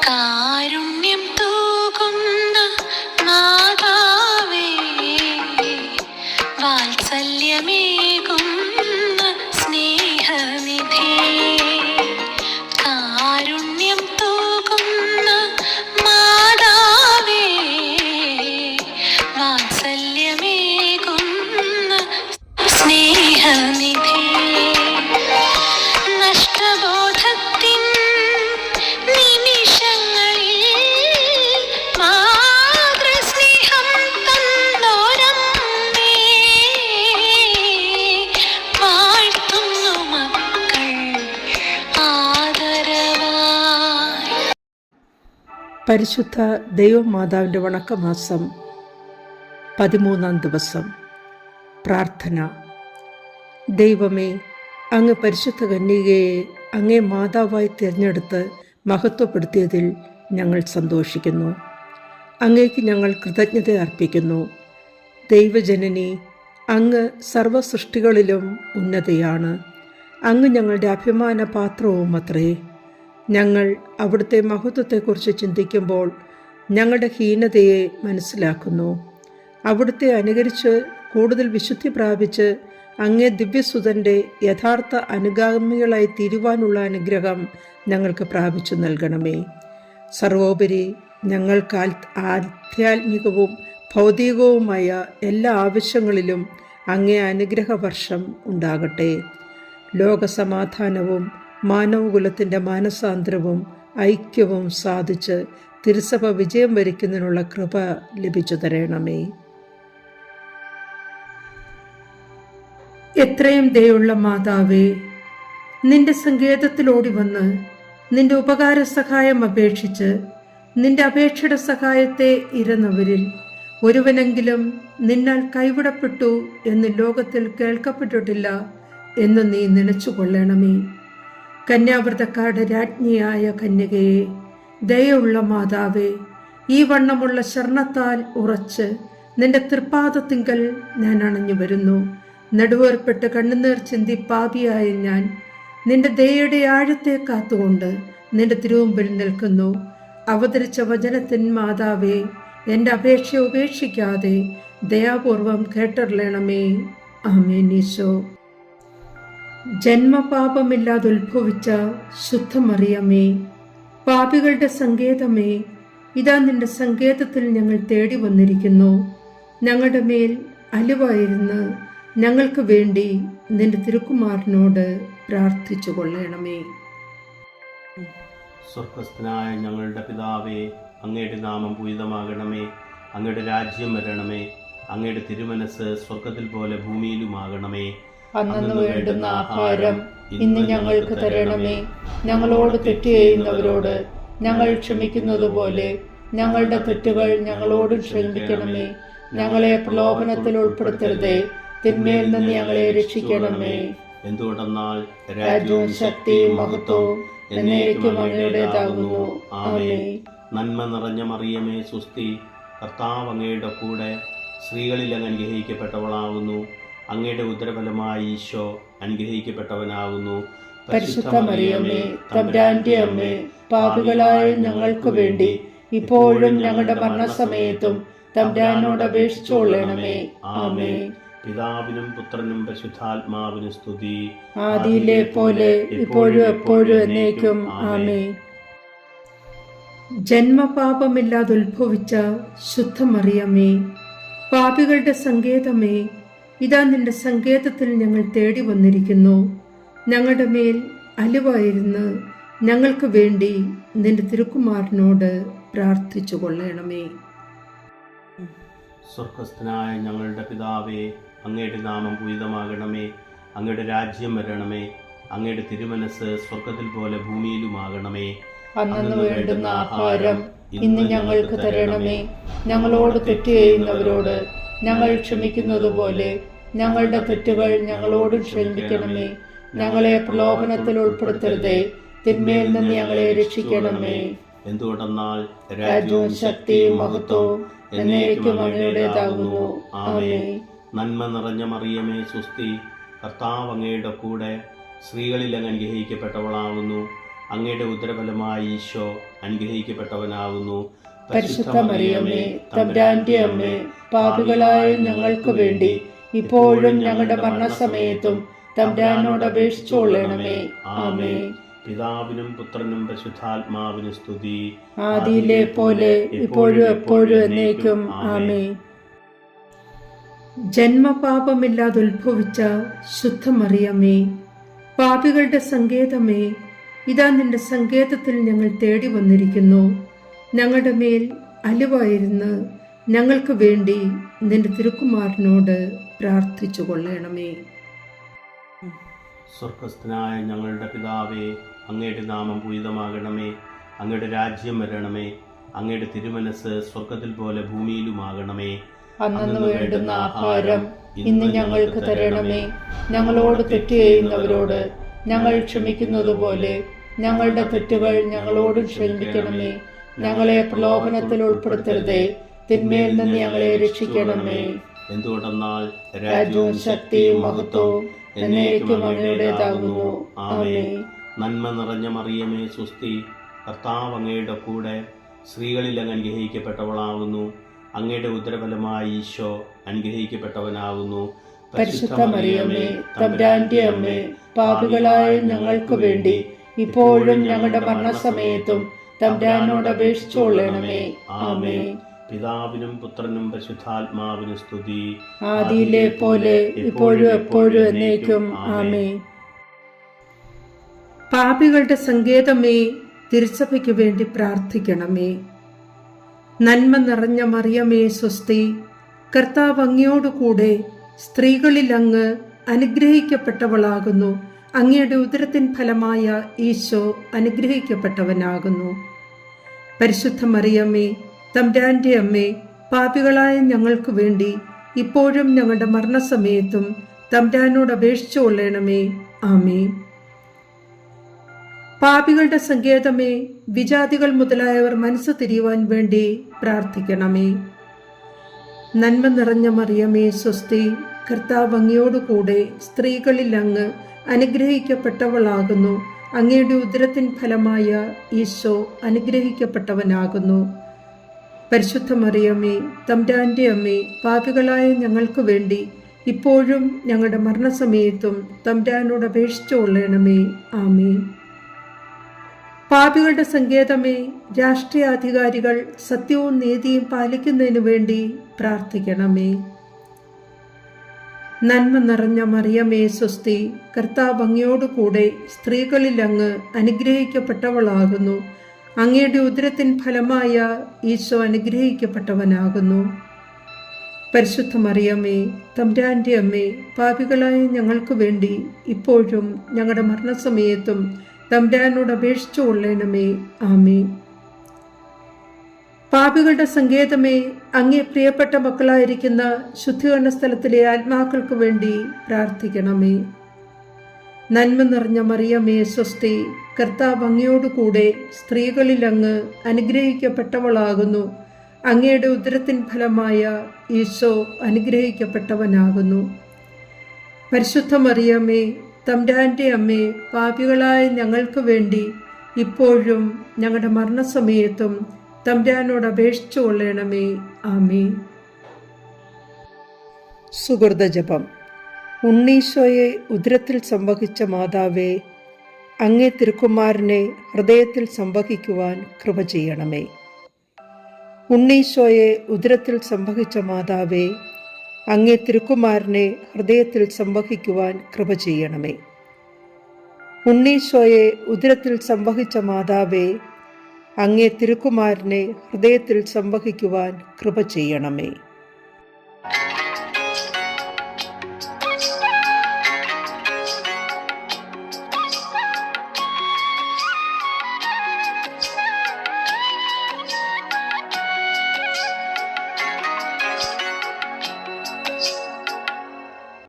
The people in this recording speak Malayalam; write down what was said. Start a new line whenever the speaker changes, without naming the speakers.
കാരുണ്യം തൂകുന്ന മാതാവേ, വാത്സല്യമേകുന്ന സ്നേഹനിധി. കാരുണ്യം തൂകുന്ന മാതാവേ, വാത്സല്യമേകുന്ന സ്നേഹനിധി. നഷ്ടബോധത്തിൻ നിമിഷങ്ങളിൽ മാതൃസ്നേഹം തന്നോരമ്മേ, വാഴ്ത്തുന്നു മക്കൾ ആദരവായി.
പരിശുദ്ധ ദൈവമാതാവിൻ്റെ വണക്കമാസം 13-ാം ദിവസം. പ്രാർത്ഥന. ദൈവമേ, അങ്ങ് പരിശുദ്ധ കന്യകയെ അങ്ങേ മാതാവായി തിരഞ്ഞെടുത്ത് മഹത്വപ്പെടുത്തിയതിൽ ഞങ്ങൾ സന്തോഷിക്കുന്നു. അങ്ങേക്ക് ഞങ്ങൾ കൃതജ്ഞത അർപ്പിക്കുന്നു. ദൈവജനനി, അങ്ങ് സർവ്വസൃഷ്ടികളിലും ഉന്നതയാണ്. അങ്ങ് ഞങ്ങളുടെ അഭിമാന പാത്രവും അത്രേ. ഞങ്ങൾ അവിടുത്തെ മഹത്വത്തെക്കുറിച്ച് ചിന്തിക്കുമ്പോൾ ഞങ്ങളുടെ ഹീനതയെ മനസ്സിലാക്കുന്നു. അവിടുത്തെ അനുകരിച്ച് കൂടുതൽ വിശുദ്ധി പ്രാപിച്ച് അങ്ങേ ദിവ്യസുതൻ്റെ യഥാർത്ഥ അനുഗാമികളായി തീരുവാനുള്ള അനുഗ്രഹം ഞങ്ങൾക്ക് പ്രാപിച്ചു നൽകണമേ. സർവോപരി ഞങ്ങൾക്ക് ആധ്യാത്മികവും ഭൗതികവുമായ എല്ലാ ആവശ്യങ്ങളിലും അങ്ങേ അനുഗ്രഹവർഷം ഉണ്ടാകട്ടെ. ലോകസമാധാനവും മാനവകുലത്തിൻ്റെ മാനസാന്തരവും ഐക്യവും സാധിച്ച് തിരുസഭ വിജയം വരിക്കുന്നതിനുള്ള കൃപ ലഭിച്ചു തരണമേ. എത്രയും ദയുള്ള മാതാവേ, നിന്റെ സങ്കേതത്തിലോടി വന്ന് നിന്റെ ഉപകാര സഹായം അപേക്ഷിച്ച് നിന്റെ അപേക്ഷയുടെ സഹായത്തെ ഇരന്നവരിൽ ഒരുവനെങ്കിലും നിന്നാൽ കൈവിടപ്പെട്ടു എന്ന് ലോകത്തിൽ കേൾക്കപ്പെട്ടിട്ടില്ല എന്ന് നീ നനച്ചുകൊള്ളണമേ. കന്യാവ്രതക്കാരുടെ രാജ്ഞിയായ കന്യകയെ, ദയുള്ള മാതാവേ, ഈ വണ്ണമുള്ള ശരണത്താൽ ഉറച്ച് നിന്റെ തൃപ്പാദത്തിങ്കൽ ഞാൻ അണഞ്ഞു വരുന്നു. നടുവേർപ്പെട്ട് കണ്ണുനീർ ചിന്തി പാപിയായ ഞാൻ നിന്റെ ദയയുടെ ആഴത്തെ കാത്തുകൊണ്ട് നിന്റെ തിരുമുമ്പിൽ നിൽക്കുന്നു. അവതരിച്ച വചനത്തിൻ മാതാവേ, എൻ്റെ അപേക്ഷ ഉപേക്ഷിക്കാതെ ദയാപൂർവം കേട്ടറിയണമേ. ആമേൻ. ഈശോ. ജന്മപാപമില്ലാതെ ഉത്ഭവിച്ച ശുദ്ധമറിയമേ, പാപികളുടെ സങ്കേതമേ, ഇതാ നിന്റെ സങ്കേതത്തിൽ ഞങ്ങൾ തേടി വന്നിരിക്കുന്നു. ഞങ്ങളുടെ മേൽ അലിവായിരുന്ന് ഞങ്ങൾക്ക് വേണ്ടി നിന്റെ തിരുക്കുമാരനോട് പ്രാർത്ഥിച്ചു കൊള്ളണമേ.
സ്വർഗസ്ഥനായ ഞങ്ങളുടെ പിതാവേ, അങ്ങയുടെ നാമം പൂജിതമാകണമേ. അങ്ങയുടെ രാജ്യം വരണമേ. അങ്ങയുടെ തിരുമനസ് സ്വർഗത്തിൽ പോലെ ഭൂമിയിലുമാകണമേ.
അന്നു വേണ്ടുന്ന ആഹാരം ഇന്ന് ഞങ്ങൾക്ക് തരണമേ. ഞങ്ങളോട് തെറ്റ് ചെയ്യുന്നവരോട് ഞങ്ങൾ ക്ഷമിക്കുന്നത് പോലെ ഞങ്ങളുടെ തെറ്റുകൾ ഞങ്ങളോട് ക്ഷമിക്കണമേ. ഞങ്ങളെ പ്രലോഭനത്തിൽ ഉൾപ്പെടുത്തരുതേ, തിന്മയിൽ നിന്ന് ഞങ്ങളെ രക്ഷിക്കണമേ.
എന്തുകൊണ്ടെന്നാൽ
രാജ്യവും ശക്തിയും മഹത്വവും എന്നേക്കും അങ്ങയുടേതാകുന്നു. ആമേൻ.
നന്മ നിറഞ്ഞ മറിയമേ, സുസ്തി, കർത്താവ് അങ്ങയുടെ കൂടെ സ്ത്രീകളിൽ അങ്ങ് അനുഗ്രഹിക്കപ്പെട്ടവളാകുന്നു. അങ്ങയുടെ ഉദരഫലമായി ഈശോ അനുഗ്രഹിക്കപ്പെട്ടവനാകുന്നു.
പരിശുദ്ധ മറിയമേ, തമ്പുരാന്റെ അമ്മേ, പാപികളായ ഞങ്ങൾക്ക് വേണ്ടി ഇപ്പോഴും ഞങ്ങളുടെ മരണസമയത്തും തമ്പുരാനോട് അപേക്ഷിച്ചുകൊള്ളണമേ. ആമേൻ.
പിതാവിനും പുത്രനും പരിശുദ്ധാത്മാവിനും സ്തുതി,
ആദിയിലെ പോലെ ഇപ്പോഴും എപ്പോഴും എന്നേക്കും. ആമേൻ.
ജന്മപാപമില്ലാതെ ഉത്ഭവിച്ച ശുദ്ധമറിയമേ, പാപികളുടെ സങ്കേതമേ, ഇതാ നിന്റെ സങ്കേതത്തിൽ ഞങ്ങൾ തേടി വന്നിരിക്കുന്നു. ഞങ്ങളുടെ മേൽ അലിവായിരുന്ന് ഞങ്ങൾക്ക് വേണ്ടി നിന്റെ തിരുക്കുമാരനോട് പ്രാർത്ഥിച്ചു കൊള്ളണമേ.
സ്വർഗസ്ഥനായ ഞങ്ങളുടെ പിതാവേ, അങ്ങയുടെ നാമം പൂജിതമാകണമേ. അങ്ങയുടെ രാജ്യം വരണമേ. അങ്ങയുടെ തിരുമനസ് സ്വർഗത്തിൽ പോലെ ഭൂമിയിലുമാകണമേ.
അന്നു വേണ്ടുന്ന ആഹാരം ഇന്ന് ഞങ്ങൾക്ക് തരണമേ. ഞങ്ങളോട് തെറ്റ് ചെയ്യുന്നവരോട് ഞങ്ങൾ ക്ഷമിക്കുന്നത് പോലെ ഞങ്ങളുടെ തെറ്റുകൾ ഞങ്ങളോട് ക്ഷമിക്കണമേ. ഞങ്ങളെ പ്രലോഭനത്തിൽ ഉൾപ്പെടുത്തരുതേ, തിന്മയിൽ നിന്ന് ഞങ്ങളെ രക്ഷിക്കണമേ.
എന്തുകൊണ്ടെന്നാൽ
രാജ്യവും ശക്തിയും മഹത്വവും എന്നേക്കും അങ്ങയുടേതാകുന്നു. ആമേൻ.
നന്മ നിറഞ്ഞ മറിയമേ, സുസ്തി, കർത്താവ് അങ്ങയുടെ കൂടെ സ്ത്രീകളിൽ അങ്ങ് അനുഗ്രഹിക്കപ്പെട്ടവളാകുന്നു. അങ്ങയുടെ ഉദരഫലമായി ഈശോ അനുഗ്രഹിക്കപ്പെട്ടവനാകുന്നു.
പരിശുദ്ധ മറിയമേ, തമ്പുരാന്റെ അമ്മേ, പാപികളായ ഞങ്ങൾക്ക് വേണ്ടി ഇപ്പോഴും ഞങ്ങളുടെ മരണസമയത്തും തമ്പുരാനോട് അപേക്ഷിച്ചുകൊള്ളണമേ. ആമേൻ.
പിതാവിനും പുത്രനും പരിശുദ്ധാത്മാവിനും സ്തുതി.
ആദിയിലെ പോലെ ഇപ്പോഴും എപ്പോഴും എന്നേക്കും. ആമേൻ.
ജന്മപാപമില്ലാതെ ഉത്ഭവിച്ച ശുദ്ധമറിയമേ, പാപികളുടെ സങ്കേതമേ, ഇതാ നിന്റെ സങ്കേതത്തിൽ ഞങ്ങൾ തേടി വന്നിരിക്കുന്നു. ഞങ്ങളുടെ മേൽ അലിവായിരുന്ന് ഞങ്ങൾക്ക് വേണ്ടി നിന്റെ തിരുക്കുമാരനോട് പ്രാർത്ഥിച്ചു കൊള്ളണമേ.
സ്വർഗസ്ഥനായ ഞങ്ങളുടെ പിതാവേ, അങ്ങയുടെ നാമം പൂജിതമാകണമേ. അങ്ങയുടെ രാജ്യം വരണമേ. അങ്ങയുടെ തിരുമനസ് സ്വർഗത്തിൽ പോലെ ഭൂമിയിലുമാകണമേ.
അന്നു വേണ്ടുന്ന ആഹാരം ഇന്ന് ഞങ്ങൾക്ക് തരണമേ. ഞങ്ങളോട് തെറ്റ് ചെയ്യുന്നവരോട് ഞങ്ങൾ ക്ഷമിക്കുന്നത് പോലെ ഞങ്ങളുടെ തെറ്റുകൾ ഞങ്ങളോട് ക്ഷമിക്കണമേ. ഞങ്ങളെ പ്രലോഭനത്തിൽ ഉൾപ്പെടുത്തരുതേ, തിന്മയിൽ നിന്ന് ഞങ്ങളെ രക്ഷിക്കണമേ.
എന്തുകൊണ്ടെന്നാൽ
രാജ്യവും ശക്തിയും മഹത്വവും എന്നേക്കും അങ്ങയുടേതാകുന്നു. ആമേൻ.
നന്മ നിറഞ്ഞ മറിയമേ, സ്വസ്തി. കർത്താവ് അങ്ങയുടെ കൂടെ സ്ത്രീകളിൽ അങ്ങ് അനുഗ്രഹിക്കപ്പെട്ടവളാകുന്നു. അങ്ങയുടെ ഉദരഫലമായി ഈശോ അനുഗ്രഹിക്കപ്പെട്ടവനാകുന്നു.
പരിശുദ്ധ മറിയമേ, തമ്പുരാന്റെ അമ്മേ, പാപികളായ ഞങ്ങൾക്ക് വേണ്ടി ഇപ്പോഴും ഞങ്ങളുടെ മരണസമയത്തും തമ്പുരാനോട് അപേക്ഷിച്ചുകൊള്ളണമേ. ആമേൻ.
പിതാവിനും പുത്രനും പരിശുദ്ധാത്മാവിനും സ്തുതി.
ആദിയിലെ പോലെ ഇപ്പോഴും എപ്പോഴും എന്നേക്കും. ആമേൻ.
പാപികളുടെ സങ്കേതമേ, തിരുസഭയ്ക്ക് വേണ്ടി പ്രാർത്ഥിക്കണമേ. നന്മ നിറഞ്ഞ മറിയമേ, സ്വസ്തി. കർത്താവ് അങ്ങയോടുകൂടെ സ്ത്രീകളിൽ അങ്ങ് അനുഗ്രഹിക്കപ്പെട്ടവളാകുന്നു. അങ്ങയുടെ ഉദരത്തിൻ ഫലമായ ഈശോ അനുഗ്രഹിക്കപ്പെട്ടവനാകുന്നു. പരിശുദ്ധ മറിയമേ, തമ്പുരാന്റെ അമ്മേ, പാപികളായ ഞങ്ങൾക്ക് വേണ്ടി ഇപ്പോഴും ഞങ്ങളുടെ മരണസമയത്തും തമ്പുരാനോട് അപേക്ഷിച്ചു കൊള്ളണമേ. ആമേൻ. പാപികളുടെ സങ്കേതമേ, വിജാതികൾ മുതലായവർ മനസ്സ് തിരിയുവാൻ വേണ്ടി പ്രാർത്ഥിക്കണമേ. നന്മ നിറഞ്ഞ മറിയമേ, സ്വസ്തി. കർത്താവ് അങ്ങയോടുകൂടെ സ്ത്രീകളിൽ അങ്ങ് അനുഗ്രഹിക്കപ്പെട്ടവളാകുന്നു. അങ്ങയുടെ ഉദരത്തിൻ ഫലമായ ഈശോ അനുഗ്രഹിക്കപ്പെട്ടവനാകുന്നു. പരിശുദ്ധ മറിയമേ, തമ്പുരാന്റെ അമ്മേ, പാപികളായ ഞങ്ങൾക്ക് വേണ്ടി ഇപ്പോഴും ഞങ്ങളുടെ മരണസമയത്തും തമ്പുരാനോട് അപേക്ഷിച്ചു കൊള്ളണമേ. ആമേൻ. പാപികളുടെ സങ്കേതമേ, രാഷ്ട്രീയാധികാരികൾ സത്യവും നീതിയും പാലിക്കുന്നതിനു വേണ്ടി പ്രാർത്ഥിക്കണമേ. നന്മ നിറഞ്ഞ മറിയമേ, സ്വസ്തി. കർത്താവ് അങ്ങയോടുകൂടെ സ്ത്രീകളിൽ അങ്ങ് അനുഗ്രഹിക്കപ്പെട്ടവളാകുന്നു. അങ്ങയുടെ ഉദരത്തിൻ ഫലമായ ഈശോ അനുഗ്രഹിക്കപ്പെട്ടവനാകുന്നു. പരിശുദ്ധ മറിയമേ, തമ്പുരാന്റെ അമ്മേ, പാപികളായ ഞങ്ങൾക്ക് വേണ്ടി ഇപ്പോഴും ഞങ്ങളുടെ മരണസമയത്തും തമ്പുരാനോട് അപേക്ഷിച്ചു കൊള്ളണമേ. ആമേൻ. പാപികളുടെ സങ്കേതമേ, അങ്ങേ പ്രിയപ്പെട്ട മക്കളായിരിക്കുന്ന ശുദ്ധീകരണ സ്ഥലത്തിലെ ആത്മാക്കൾക്ക് വേണ്ടി പ്രാർത്ഥിക്കണമേ. നന്മ നിറഞ്ഞ മറിയമേ, സ്വസ്തി. കർത്താവ് അങ്ങയോടുകൂടെ സ്ത്രീകളിൽ അങ്ങ് അനുഗ്രഹിക്കപ്പെട്ടവളാകുന്നു. അങ്ങയുടെ ഉദരത്തിൻ ഫലമായ ഈശോ അനുഗ്രഹിക്കപ്പെട്ടവനാകുന്നു. പരിശുദ്ധ മറിയമേ, തമ്പുരാന്റെ അമ്മേ, പാപികളായ ഞങ്ങൾക്ക് വേണ്ടി ഇപ്പോഴും ഞങ്ങളുടെ മരണസമയത്തും തമ്പുരാനോട് അപേക്ഷിച്ചു കൊള്ളണമേ. ആമേൻ. സുഹൃതജപം. ഉണ്ണീശോയെ ഉദരത്തിൽ സംവഹിച്ച മാതാവേ, അങ്ങേ തിരുക്കുമാരനെ ഹൃദയത്തിൽ സംവഹിക്കുവാൻ കൃപ ചെയ്യണമേ. ഉണ്ണീശോയെ ഉദരത്തിൽ സംവഹിച്ച മാതാവേ, അങ്ങേ തിരുക്കുമാരനെ ഹൃദയത്തിൽ സംവഹിക്കുവാൻ കൃപ ചെയ്യണമേ. ഉണ്ണീശോയെ ഉദരത്തിൽ സംവഹിച്ച മാതാവേ, അങ്ങേ തിരുക്കുമാരനെ ഹൃദയത്തിൽ സംവഹിക്കുവാൻ കൃപ ചെയ്യണമേ.